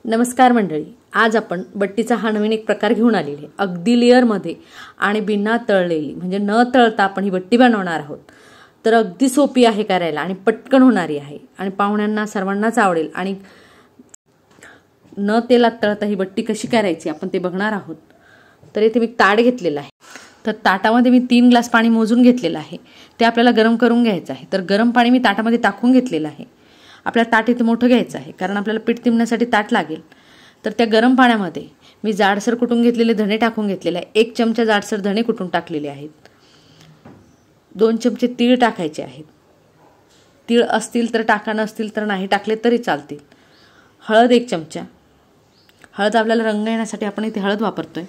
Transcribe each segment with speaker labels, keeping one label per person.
Speaker 1: नमस्कार मंडळी, आज आपण बट्टीचा हा नवीन एक प्रकार घेऊन आलेले आहे. अगदी लेअरमध्ये आणि बिना तळलेली, म्हणजे न तळता आपण ही बट्टी बनवणार आहोत. तर अगदी सोपी आहे करायला आणि पटकन होणारी आहे आणि पाहुण्यांना सर्वांनाच आवडेल. आणि न तेलात तळता ही बट्टी कशी करायची आपण ते बघणार आहोत. तर इथे मी ताट घेतलेलं आहे. तर ताटामध्ये मी 3 ग्लास पाणी मोजून घेतलेलं आहे. ते आपल्याला गरम करून घ्यायचं आहे. तर गरम पाणी मी ताटामध्ये टाकून घेतलेलं आहे. आपल्याला ताट इथे मोठं घ्यायचं आहे कारण आपल्याला पीठ तिंबण्यासाठी ताट लागेल. तर त्या गरम पाण्यामध्ये मी जाडसर कुटून घेतलेले धणे टाकून घेतलेले आहे. 1 चमचा जाडसर धणे कुटून टाकलेले आहेत. 2 चमचे तीळ टाकायचे आहेत. तीळ असतील तर टाका, नसतील तर नाही टाकले तरी चालतील. हळद 1 चमचा. हळद आपल्याला रंग येण्यासाठी आपण इथे हळद वापरतोय.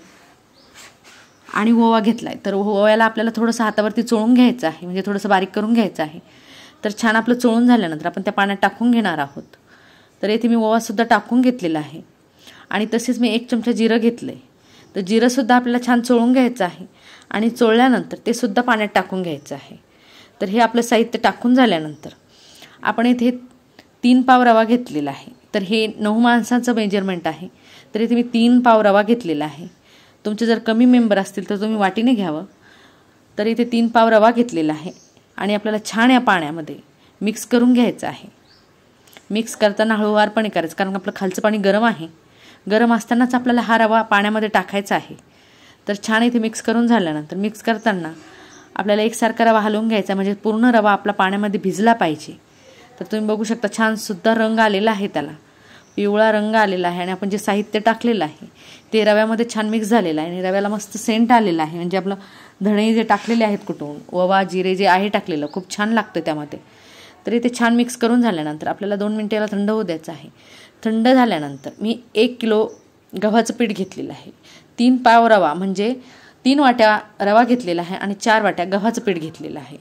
Speaker 1: आणि ओवा घेतलाय. तर ओव्याला आपल्याला थोडंसं हातावरती चोळून घ्यायचं आहे, म्हणजे थोडंसं बारीक करून घ्यायचं आहे. तर छान आपलं चोळून झाल्यानंतर आपण त्या पाण्यात टाकून घेणार आहोत. तर इथे मी ओवासुद्धा टाकून घेतलेला आहे. आणि तसेच मी 1 चमचा जिरं घेतलं आहे. तर जिरंसुद्धा आपल्याला छान चोळून घ्यायचं आहे आणि चोळल्यानंतर ते सुद्धा पाण्यात टाकून घ्यायचं आहे. तर हे आपलं साहित्य टाकून झाल्यानंतर आपण इथे 3 पाव रवा घेतलेला आहे. तर हे 9 माणसांचं मेजरमेंट आहे. तर इथे मी 3 पाव रवा घेतलेला आहे. तुमचे जर कमी मेंबर असतील तर तुम्ही वाटीने घ्यावं. तर इथे 3 पाव रवा घेतलेला आहे आणि आपल्याला छान या पाण्यामध्ये मिक्स करून घ्यायचं आहे. मिक्स करताना हळूवारपणे करायचं कारण आपलं खालचं पाणी गरम आहे. गरम असतानाच आपल्याला हा रवा पाण्यामध्ये टाकायचा आहे. तर छान इथे मिक्स करून झाल्यानंतर मिक्स करताना आपल्याला एकसारखा रवा हलवून घ्यायचा, म्हणजे पूर्ण रवा आपला पाण्यामध्ये भिजला पाहिजे. तर तुम्ही बघू शकता छान सुद्धा रंग आलेला आहे, त्याला पिवळा रंग आलेला आहे. आणि आपण जे साहित्य टाकलेलं आहे ते रव्यामध्ये छान मिक्स झालेलं आहे आणि रव्याला मस्त सेंट आलेला आहे. म्हणजे आपलं धणे जे टाकलेले आहेत कुटून, ओवा जिरे जे आहे टाकलेलं खूप छान लागतं त्यामध्ये. तर इथे छान मिक्स करून झाल्यानंतर आपल्याला 2 मिनिटं याला थंड होऊ द्यायचं आहे. थंड झाल्यानंतर मी 1 किलो गव्हाचं पीठ घेतलेलं आहे. 3 पाव रवा म्हणजे 3 वाट्या रवा घेतलेला आहे आणि 4 वाट्या गव्हाचं पीठ घेतलेलं आहे.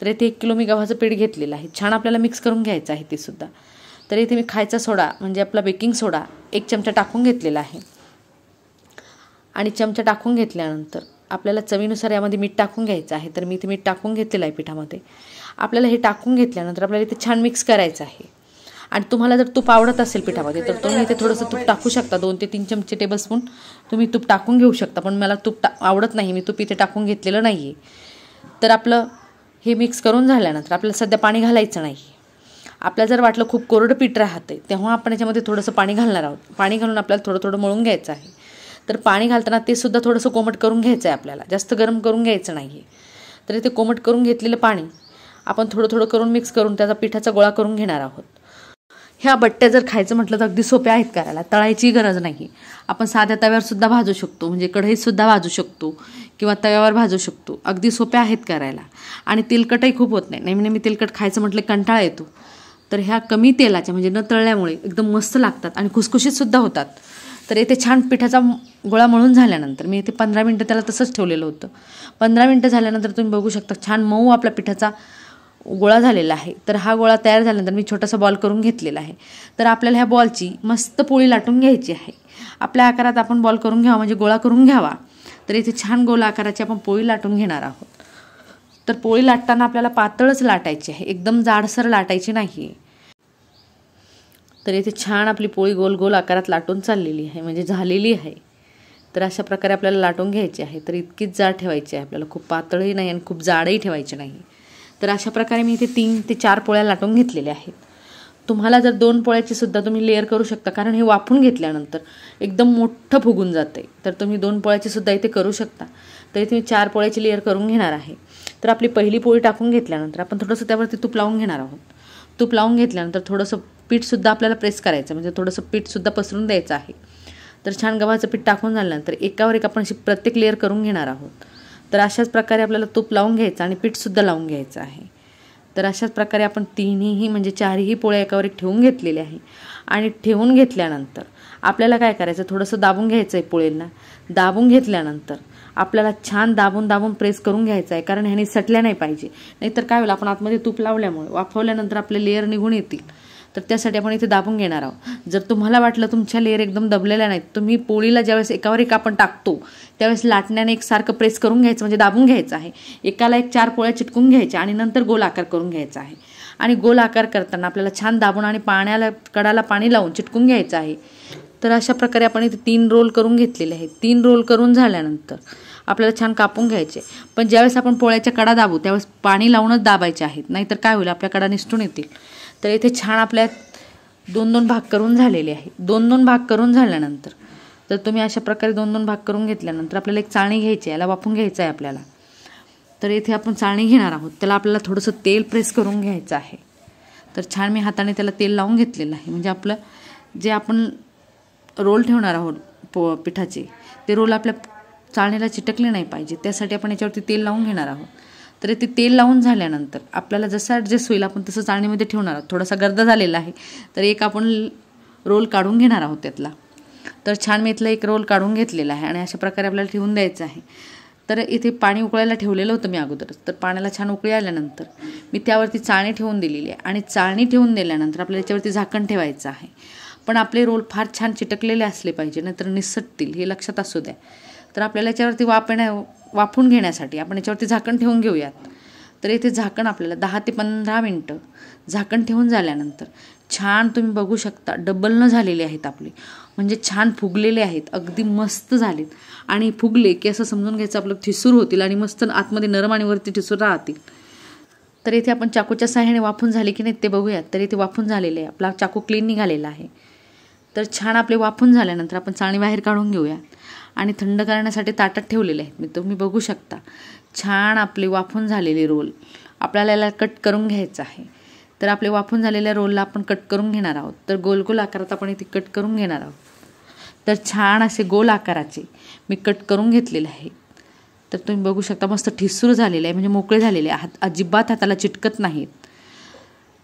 Speaker 1: तर इथे 1 किलो मी गव्हाचं पीठ घेतलेलं आहे. छान आपल्याला मिक्स करून घ्यायचं आहे ते सुद्धा. तर इथे मी खायचा सोडा म्हणजे आपला बेकिंग सोडा 1 चमचा टाकून घेतलेला आहे. आणि चमचा टाकून घेतल्यानंतर आपल्याला चवीनुसार यामध्ये मीठ टाकून घ्यायचं आहे. तर मी इथे मीठ टाकून घेतलेलं आहे पिठामध्ये. आपल्याला हे टाकून घेतल्यानंतर आपल्याला इथे छान मिक्स करायचं आहे. आणि तुम्हाला जर तूप आवडत असेल पिठामध्ये तर तुम्ही इथे थोडंसं तूप टाकू शकता. 2 ते 3 चमचे टेबलस्पून तुम्ही तूप टाकून घेऊ शकता. पण मला तूप आवडत नाही, मी तूप इथे टाकून घेतलेलं नाही आहे. तर आपलं हे मिक्स करून झाल्यानंतर आपल्याला सध्या पाणी घालायचं नाही. आपल्याला जर वाटलं खूप कोरडं पीठ राहते तेव्हा आपण याच्यामध्ये थोडंसं पाणी घालणार आहोत. पाणी घालून आपल्याला थोडं थोडं मळून घ्यायचं आहे. तर पाणी घालताना ते सुद्धा थोडंसं कोमट करून घ्यायचं आहे आपल्याला, जास्त गरम करून घ्यायचं नाही आहे. तर इथे कोमट करून घेतलेलं पाणी आपण थोडं थोडं करून मिक्स करून त्याचा पिठाचा गोळा करून घेणार आहोत. ह्या बट्ट्या जर खायचं म्हटलं तर अगदी सोप्या आहेत करायला, तळायची गरज नाही. आपण साध्या तव्यावर सुद्धा भाजू शकतो, म्हणजे कढईत सुद्धा भाजू शकतो किंवा तव्यावर भाजू शकतो. अगदी सोप्या आहेत करायला आणि तेलकटही खूप होत नाही. नेहमी तेलकट खायचं म्हटलं कंटाळा येतो. तर ह्या कमी तेलाच्या म्हणजे न तळल्यामुळे एकदम मस्त लागतात आणि खुसखुशीत सुद्धा होतात. तर इथे छान पिठाचा गोळा मळून झाल्यानंतर मी इथे 15 मिनटं त्याला तसंच ठेवलेलं होतं. 15 मिनटं झाल्यानंतर तुम्ही बघू शकता छान मऊ आपला पिठाचा गोळा झालेला आहे. तर हा गोळा तयार झाल्यानंतर मी छोटासा बॉल करून घेतलेला आहे. तर आपल्याला ह्या बॉलची मस्त पोळी लाटून घ्यायची आहे. आपल्या आकारात आपण बॉल करून घ्यावा, म्हणजे गोळा करून घ्यावा. तर इथे छान गोल आकाराची आपण पोळी लाटून घेणार आहोत. तर पोळी लाटताना आपल्याला पातळच लाटायची आहे, एकदम जाडसर लाटायची नाही. तर इथे छान आपली पोळी गोल गोल आकारात लाटून चाललेली आहे, म्हणजे झालेली आहे. तर अशा प्रकारे आपल्याला लाटून घ्यायची आहे. तर इतकीच जाड ठेवायची आहे आपल्याला, खूप पातळही नाही आणि खूप जाडही ठेवायची नाही. तर अशा प्रकारे मी इथे 3 ते 4 पोळ्या लाटून घेतलेल्या आहेत. तुम्हाला जर 2 पोळ्याची सुद्धा तुम्ही लेअर करू शकता, कारण हे वाफून घेतल्यानंतर एकदम मोठं फुगून जाते. तर तुम्ही 2 पोळ्याची सुद्धा इथे करू शकता. तर इथे मी 4 पोळ्याची लेअर करून घेणार आहे. तर आपली पहिली पोळी टाकून घेतल्यानंतर आपण थोडंसं त्यावरती तूप लावून घेणार आहोत. तूप लावून घेतल्यानंतर थोडंसं पीठसुद्धा आपल्याला प्रेस करायचं, म्हणजे थोडंसं पीठसुद्धा पसरून द्यायचं आहे. तर छान गव्हाचं पीठ टाकून झाल्यानंतर एकावर एक आपण अशी प्रत्येक लेअर करून घेणार आहोत. तर अशाच प्रकारे आपल्याला तूप लावून घ्यायचं आणि पीठसुद्धा लावून घ्यायचं आहे. तर अशाच प्रकारे आपण 3ही म्हणजे 4ही पोळ्या एकावर एक ठेवून घेतलेल्या आहे. आणि ठेवून घेतल्यानंतर आपल्याला काय करायचं, थोडंसं दाबून घ्यायचं आहे पोळींना. दाबून घेतल्यानंतर आपल्याला छान दाबून दाबून प्रेस करून घ्यायचं आहे, कारण ह्याने सटल्या नाही पाहिजे. नाहीतर काय होईल, आपण आतमध्ये तूप लावल्यामुळे वाफवल्यानंतर आपले लेअर निघून येतील. तर त्यासाठी आपण इथे दाबून घेणार आहोत. जर तुम्हाला वाटलं तुमच्या लेअर एकदम दबलेल्या नाहीत, तुम्ही पोळीला ज्यावेळेस एकावर एक आपण टाकतो त्यावेळेस लाटण्याने एकसारखं प्रेस करून घ्यायचं, म्हणजे दाबून घ्यायचं आहे. एकाला एक 4 पोळ्या चिटकून घ्यायच्या आणि नंतर गोल आकार करून घ्यायचा आहे. आणि गोल आकार करताना आपल्याला छान दाबून आणि पाण्याला कडाला पाणी लावून चिटकून घ्यायचं आहे. तर अशा प्रकारे आपण इथे 3 रोल करून घेतलेले आहेत. 3 रोल करून झाल्यानंतर आपल्याला छान कापून घ्यायचे. पण ज्यावेळेस आपण पोळ्याच्या कडा दाबू त्यावेळेस पाणी लावूनच दाबायचे आहेत, नाहीतर काय होईल आपल्या कडा निसटून येतील. तर इथे छान आपल्या 2-2 भाग करून झालेले आहेत. 2-2 भाग करून झाल्यानंतर तर तुम्ही अशा प्रकारे 2-2 भाग करून घेतल्यानंतर आपल्याला एक चाळणी घ्यायची आहे, याला वाफवून घ्यायचं आहे आपल्याला. तर इथे आपण चाळणी घेणार आहोत, त्याला आपल्याला थोडंसं तेल प्रेस करून घ्यायचं आहे. तर छान मी हाताने त्याला तेल लावून घेतलेलं आहे, म्हणजे आपलं जे आपण रोल ठेवणार आहोत पिठाचे ते रोल आपल्या चाळणीला चिटकले नाही पाहिजे, त्यासाठी आपण याच्यावरती तेल लावून घेणार आहोत. तर ते तेल लावून झाल्यानंतर आपल्याला जसं ॲडजस्ट होईल आपण तसं चाळणीमध्ये ठेवणार आहोत. थोडासा गर्द झालेला आहे तर एक आपण रोल काढून घेणार आहोत त्यातला. तर छान मी इथला एक रोल काढून घेतलेला आहे आणि अशा प्रकारे आपल्याला ठेवून द्यायचं आहे. तर इथे पाणी उकळायला ठेवलेलं होतं मी अगोदरच. तर पाण्याला छान उकळी आल्यानंतर मी त्यावरती चाळणी ठेवून दिलेली आहे आणि चाळणी ठेवून दिल्यानंतर आपल्याला याच्यावरती झाकण ठेवायचं आहे. पण आपले रोल फार छान चिटकलेले असले पाहिजे, नाहीतर निसटतील, हे लक्षात असू द्या. तर आपल्याला याच्यावरती वाफवून घेण्यासाठी आपण याच्यावरती झाकण ठेवून घेऊयात. तर इथे झाकण आपल्याला 10 ते 15 मिनटं झाकण ठेवून झाल्यानंतर छान तुम्ही बघू शकता डबल न झालेले आहेत आपले, म्हणजे छान फुगलेले आहेत, अगदी मस्त झालेत. आणि फुगले की असं समजून घ्यायचं आपलं ठिसूर होतील आणि मस्त आतमध्ये नरम आणि वरती ठिसूर राहतील. तर इथे आपण चाकूच्या सहाय्याने वाफून झाले की नाही ते बघूयात. तर इथे वाफून झालेले आहे, आपला चाकू क्लीन निघालेला आहे. तर छान आपले वाफून झाल्यानंतर आपण चाळणी बाहेर काढून घेऊयात आणि थंड करण्यासाठी ताटात ठेवलेले आहेत मी, तुम्ही बघू शकता. छान आपले वाफून झालेले रोल आपल्याला याला कट करून घ्यायचं आहे. तर आपले वाफून झालेल्या रोलला आपण कट करून घेणार आहोत. तर गोल गोल आकारात आपण इथे कट करून घेणार आहोत. तर छान असे गोल आकाराचे मी कट करून घेतलेले आहे. तर तुम्ही बघू शकता मस्त ठिसूर झालेले आहे, म्हणजे मोकळे झालेले आहे, अजिबात हाताला चिटकत नाहीत.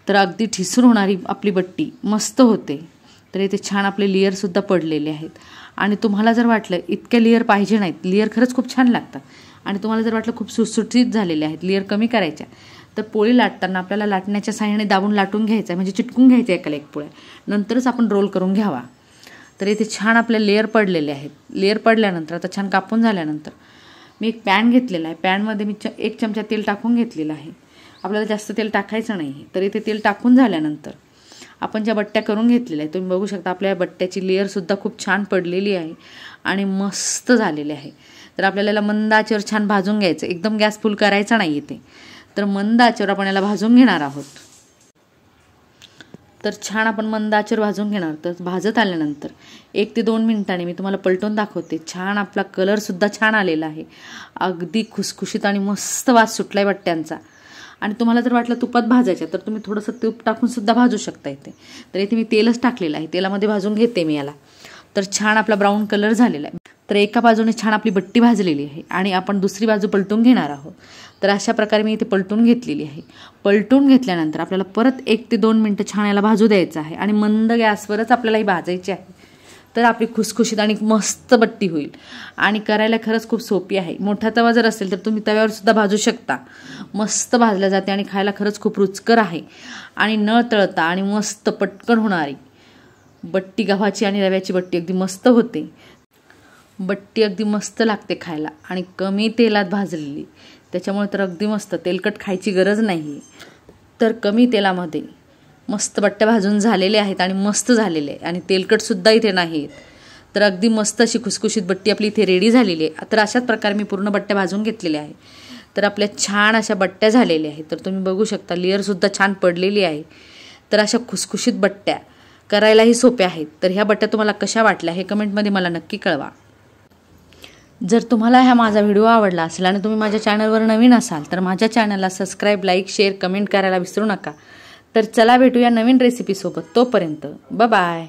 Speaker 1: तर अगदी ठिसूर होणारी आपली बट्टी मस्त होते. तर इथे छान आपले लेअरसुद्धा पडलेले आहेत. आणि तुम्हाला जर वाटलं इतके लेअर पाहिजे नाहीत, लेअर खरंच खूप छान लागतात, आणि तुम्हाला जर वाटलं खूप सुटसुटीत झालेले आहेत, लेअर कमी करायच्या, तर पोळी लाटताना आपल्याला लाटण्याच्या साहाय्याने दाबून लाटून घ्यायचं आहे, म्हणजे चिटकून घ्यायचं एकाला एक पोळ्या, नंतरच आपण रोल करून घ्यावा. तर इथे छान आपले लेअर पडलेले आहेत. लेअर पडल्यानंतर आता छान कापून झाल्यानंतर मी एक पॅन घेतलेला आहे. पॅनमध्ये मी 1 चमचा तेल टाकून घेतलेलं आहे. आपल्याला जास्त तेल टाकायचं नाही. तर इथे तेल टाकून झाल्यानंतर आपण ज्या बट्ट्या करून घेतलेल्या आहेत, तुम्ही बघू शकता आपल्या बट्ट्याची लेअरसुद्धा खूप छान पडलेली आहे आणि मस्त झालेली आहे. तर आपल्याला याला मंद आचेवर छान भाजून घ्यायचं, एकदम गॅस फुल करायचा नाही इथे. तर मंद आचेवर आपण याला भाजून घेणार आहोत. तर छान आपण मंद आचेवर भाजून घेणार. तर भाजत आल्यानंतर 1 ते 2 मिनिटांनी मी तुम्हाला पलटून दाखवते. छान आपला कलरसुद्धा छान आलेला आहे, अगदी खुसखुशीत आणि मस्त वास सुटला आहे बट्ट्यांचा. आणि तुम्हाला जर वाटलं तुपात भाजायच्या तर तुम्ही थोडंसं तूप टाकून सुद्धा भाजू शकता इथे. तर इथे मी तेलच टाकलेलं आहे, तेलामध्ये भाजून घेते मी याला. तर छान आपला ब्राऊन कलर झालेला आहे. तर एका बाजूने छान आपली बट्टी भाजलेली आहे आणि आपण दुसरी बाजू पलटून घेणार आहोत. तर अशा प्रकारे मी इथे पलटून घेतलेली आहे. पलटून घेतल्यानंतर आपल्याला परत 1 ते 2 मिनटं छान याला भाजू द्यायचं आहे आणि मंद गॅसवरच आपल्याला ही भाजायची आहे. तर आपली खुसखुशीत आणि मस्त बट्टी होईल आणि करायला खरंच खूप सोपी आहे. मोठा तवा जर असेल तर तुम्ही तव्यावर सुद्धा भाजू शकता. मस्त भाजल्या जाते आणि खायला खरंच खूप रुचकर आहे आणि न तळता आणि मस्त पटकन होणारी बट्टी, गव्हाची आणि रव्याची बट्टी अगदी मस्त होते. बट्टी अगदी मस्त लागते खायला आणि कमी तेलात भाजलेली, त्याच्यामुळे तर अगदी मस्त. तेलकट खायची गरज नाही. तर कमी तेलामध्ये मस्त बट्ट्या भाजून झालेले आहेत आणि मस्त झालेले आहे आणि तेलकटसुद्धा इथे नाहीत. तर अगदी मस्त अशी खुसखुशीत बट्टी आपली इथे रेडी झालेली आहे. तर अशाच प्रकारे मी पूर्ण बट्ट्या भाजून घेतलेल्या आहे. तर आपल्या छान अशा बट्ट्या झालेल्या आहेत. तर तुम्ही बघू शकता लेअरसुद्धा छान पडलेली आहे. तर अशा खुसखुशीत बट्ट्या करायलाही सोप्या आहेत. तर ह्या बट्ट्या तुम्हाला कशा वाटल्या हे कमेंटमध्ये मला नक्की कळवा. जर तुम्हाला हा माझा व्हिडिओ आवडला असेल आणि तुम्ही माझ्या चॅनलवर नवीन असाल तर माझ्या चॅनलला सबस्क्राईब, लाईक, शेअर, कमेंट करायला विसरू नका. तर चला भेटूया नवीन रेसिपीसोबत. तोपर्यंत बाय.